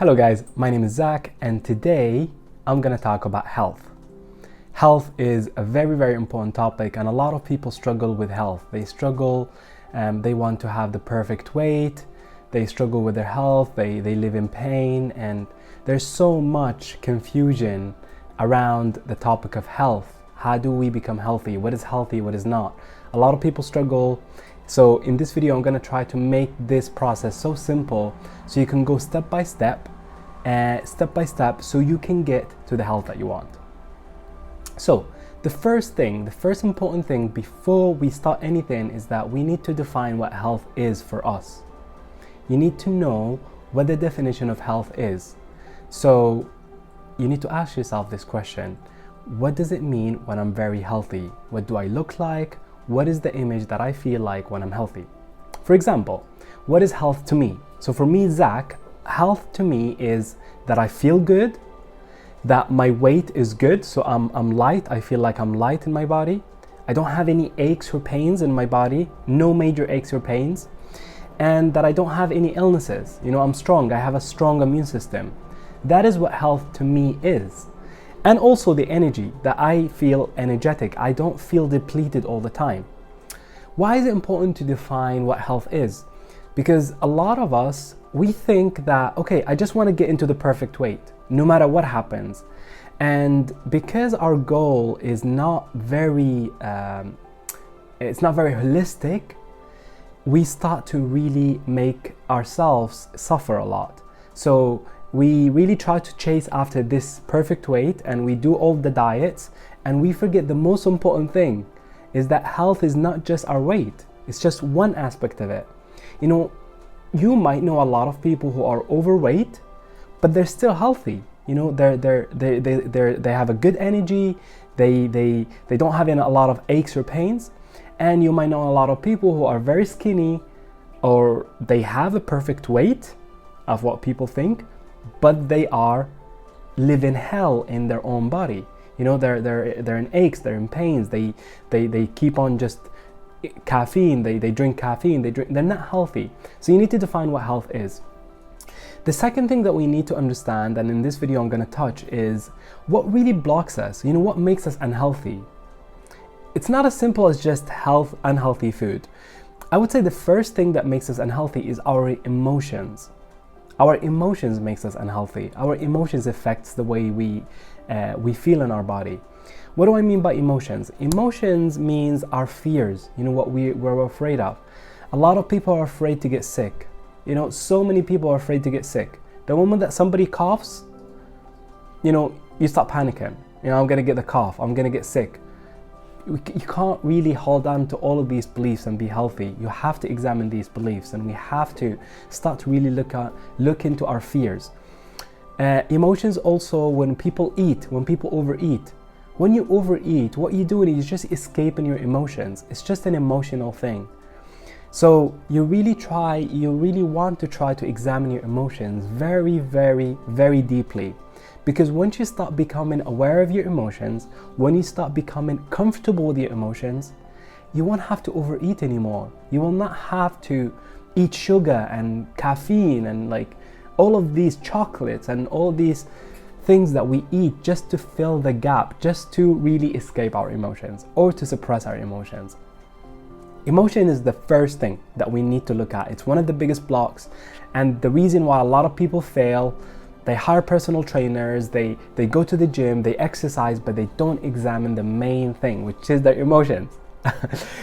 Hello guys, my name is Zach and today I'm going to talk about health. Health is a very important topic and a lot of people struggle with health. They struggle, they want to have the perfect weight, they struggle with their health, they live in pain, and there's so much confusion around the topic of health. How do we become healthy? What is healthy? What is not? A lot of people struggle. So in this video, I'm going to try to make this process so simple so you can go step by step, so you can get to the health that you want. So the first important thing before we start anything is that we need to define what health is for us. You need to know what the definition of health is. So you need to ask yourself this question. What does it mean when I'm very healthy? What do I look like? What is the image that I feel like when I'm healthy? For example, what is health to me? So for me, Zach, health to me is that I feel good, that my weight is good, so I'm light, I feel like I'm light in my body. I don't have any aches or pains in my body, no major aches or pains, and that I don't have any illnesses. You know, I'm strong, I have a strong immune system. That is what health to me is. And also the energy, that I feel energetic. I don't feel depleted all the time. Why is it important to define what health is? Because a lot of us, we think that, okay, I just want to get into the perfect weight, no matter what happens. And because our goal is not very, it's not very holistic, we start to really make ourselves suffer a lot. So we really try to chase after this perfect weight and we do all the diets and we forget the most important thing is that health is not just our weight. It's just one aspect of it. You know, you might know a lot of people who are overweight, but they're still healthy. You know, they have a good energy. They don't have a lot of aches or pains. And you might know a lot of people who are very skinny or they have a perfect weight of what people think, but they are living hell in their own body. You know, they're in aches, they're in pains, they keep on just caffeine, they drink caffeine, they're not healthy. So you need to define what health is. The second thing that we need to understand, and in this video I'm going to touch, is what really blocks us. You know, what makes us unhealthy. It's not as simple as just unhealthy food. I would say the first thing that makes us unhealthy is our emotions. Our emotions makes us unhealthy. Our emotions affects the way we feel in our body. What do I mean by emotions? Emotions means our fears, you know, what we're afraid of. A lot of people are afraid to get sick. You know, so many people are afraid to get sick. The moment that somebody coughs, you know, you start panicking. You know, I'm gonna get the cough, I'm gonna get sick. You can't really hold on to all of these beliefs and be healthy. You have to examine these beliefs and we have to start to really look into our fears. Emotions also, when people eat, when people overeat. When you overeat, what you're doing is just escaping your emotions. It's just an emotional thing. So you really want to try to examine your emotions very deeply. Because once you start becoming aware of your emotions, when you start becoming comfortable with your emotions, you won't have to overeat anymore. You will not have to eat sugar and caffeine and like all of these chocolates and all these things that we eat just to fill the gap, just to really escape our emotions or to suppress our emotions. Emotion is the first thing that we need to look at. It's one of the biggest blocks, and the reason why a lot of people fail. They hire personal trainers, they go to the gym, they exercise, but they don't examine the main thing, which is their emotions.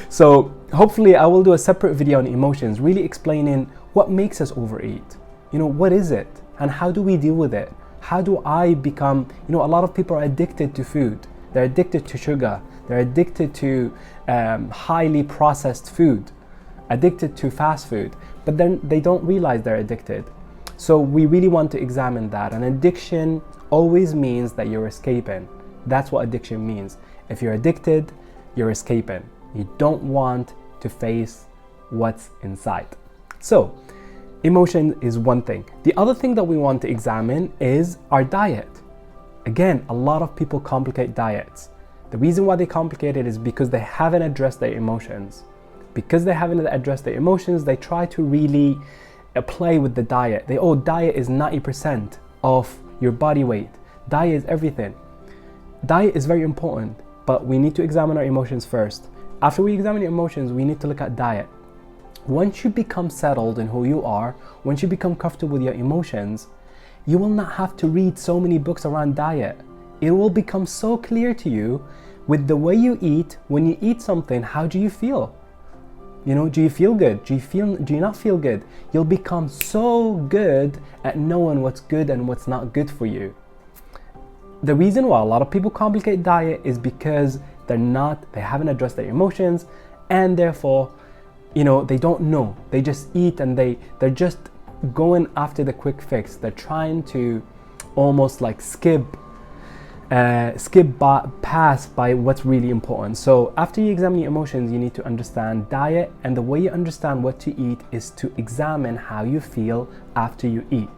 So hopefully I will do a separate video on emotions, really explaining what makes us overeat. You know, what is it and how do we deal with it? How do I become, you know, a lot of people are addicted to food. They're addicted to sugar. They're addicted to highly processed food, addicted to fast food, but then they don't realize they're addicted. So we really want to examine that. And addiction always means that you're escaping. That's what addiction means. If you're addicted, you're escaping. You don't want to face what's inside. So emotion is one thing. The other thing that we want to examine is our diet. Again, a lot of people complicate diets. The reason why they complicate it is because they haven't addressed their emotions. Because they haven't addressed their emotions, they try to really play with the diet. Diet is 90% of your body weight. Diet is everything. Diet is very important, but we need to examine our emotions first. After we examine your emotions, we need to look at diet. Once you become settled in who you are, once you become comfortable with your emotions, you will not have to read so many books around diet. It will become so clear to you with the way you eat. When you eat something, how do you feel? Do you feel good? Do you not feel good? You'll become so good at knowing what's good and what's not good for you. The reason why a lot of people complicate diet is because they haven't addressed their emotions, and therefore, they don't know. They just eat and they're just going after the quick fix. They're trying to almost like skip past by what's really important. So after you examine your emotions, you need to understand diet, and the way you understand what to eat is to examine how you feel after you eat.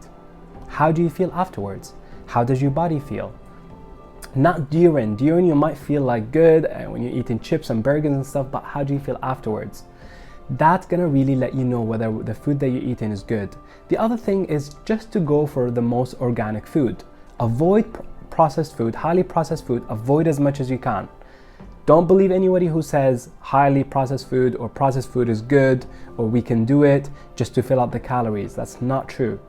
How do you feel afterwards? How does your body feel? Not during you might feel like good when you're eating chips and burgers and stuff, but how do you feel afterwards? That's gonna really let you know whether the food that you're eating is good. The other thing is just to go for the most organic food. Avoid processed food, highly processed food. Avoid as much as you can. Don't believe anybody who says highly processed food or processed food is good or we can do it just to fill out the calories. That's not true.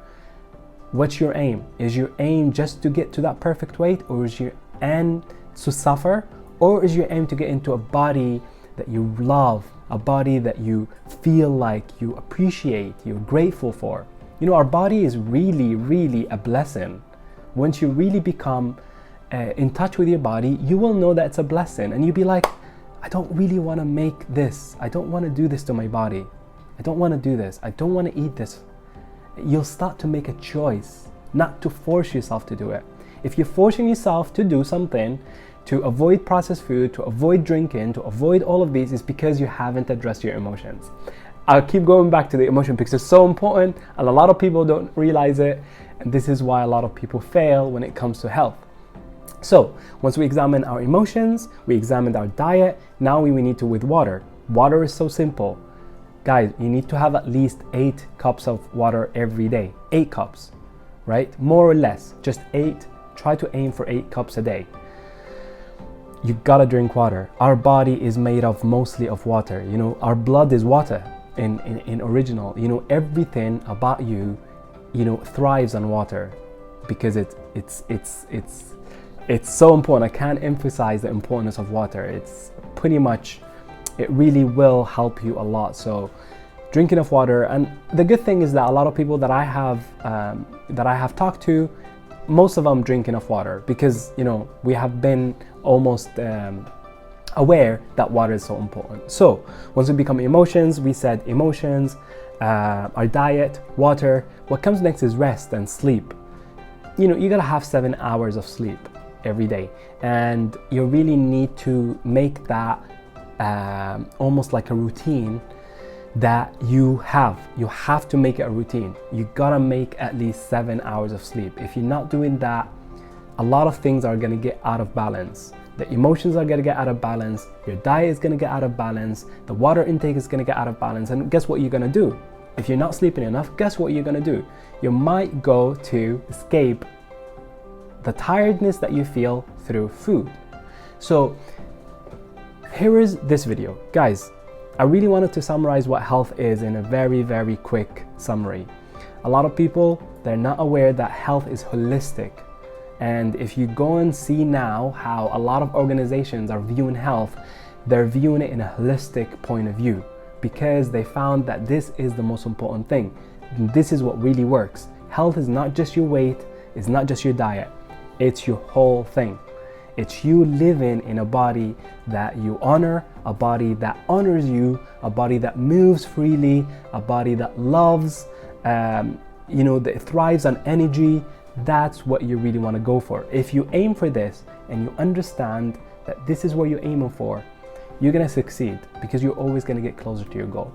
What's your aim? Is your aim just to get to that perfect weight, or is your aim to suffer, or is your aim to get into a body that you love, a body that you feel like you appreciate, you're grateful for? Our body is really, really a blessing. Once you really become in touch with your body, you will know that it's a blessing, and you'll be like, I don't really want to make this. I don't want to do this to my body. I don't want to do this. I don't want to eat this. You'll start to make a choice, not to force yourself to do it. If you're forcing yourself to do something, to avoid processed food, to avoid drinking, to avoid all of these, is because you haven't addressed your emotions. I'll keep going back to the emotion because it's so important, and a lot of people don't realize it, and this is why a lot of people fail when it comes to health. So once we examine our emotions, we examined our diet, now we need to with water. Water is so simple. Guys, you need to have at least 8 cups of water every day. 8 cups, right? More or less, just 8. Try to aim for 8 cups a day. You gotta drink water. Our body is made of mostly of water. Our blood is water in original. Everything about you, thrives on water because it's so important. I can't emphasize the importance of water. It's pretty much, it really will help you a lot. So drink enough water. And the good thing is that a lot of people that I have talked to, most of them drink enough water because we have been almost aware that water is so important. So once we become emotions, we said emotions, our diet, water. What comes next is rest and sleep. You gotta have 7 hours of sleep every day, and you really need to make that almost like a routine that you have to make it a routine. You gotta make at least 7 hours of sleep. If you're not doing that, a lot of things are gonna get out of balance. The emotions are gonna get out of balance, your diet is gonna get out of balance, the water intake is gonna get out of balance, and guess what you're gonna do? If you're not sleeping enough, guess what you're gonna do? You might go to escape the tiredness that you feel through food. So here is this video. Guys, I really wanted to summarize what health is in a very, very quick summary. A lot of people, they're not aware that health is holistic. And if you go and see now how a lot of organizations are viewing health, they're viewing it in a holistic point of view because they found that this is the most important thing. This is what really works. Health is not just your weight, it's not just your diet, it's your whole thing. It's you living in a body that you honor, a body that honors you, a body that moves freely, a body that loves, that thrives on energy. That's what you really want to go for. If you aim for this and you understand that this is what you're aiming for, you're going to succeed because you're always going to get closer to your goal.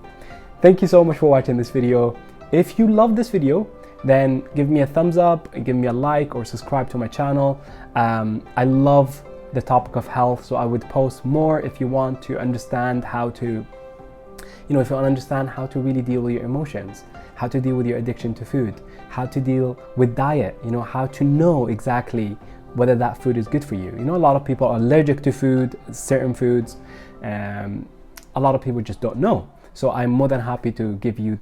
Thank you so much for watching this video. If you love this video, then give me a thumbs up, give me a like, or subscribe to my channel. I love the topic of health, so I would post more if you want to understand how to, if you want to understand how to really deal with your emotions. how to deal with your addiction to food, how to deal with diet, you know, how to know exactly whether that food is good for you. You know, a lot of people are allergic to food, certain foods. A lot of people just don't know. So I'm more than happy to give you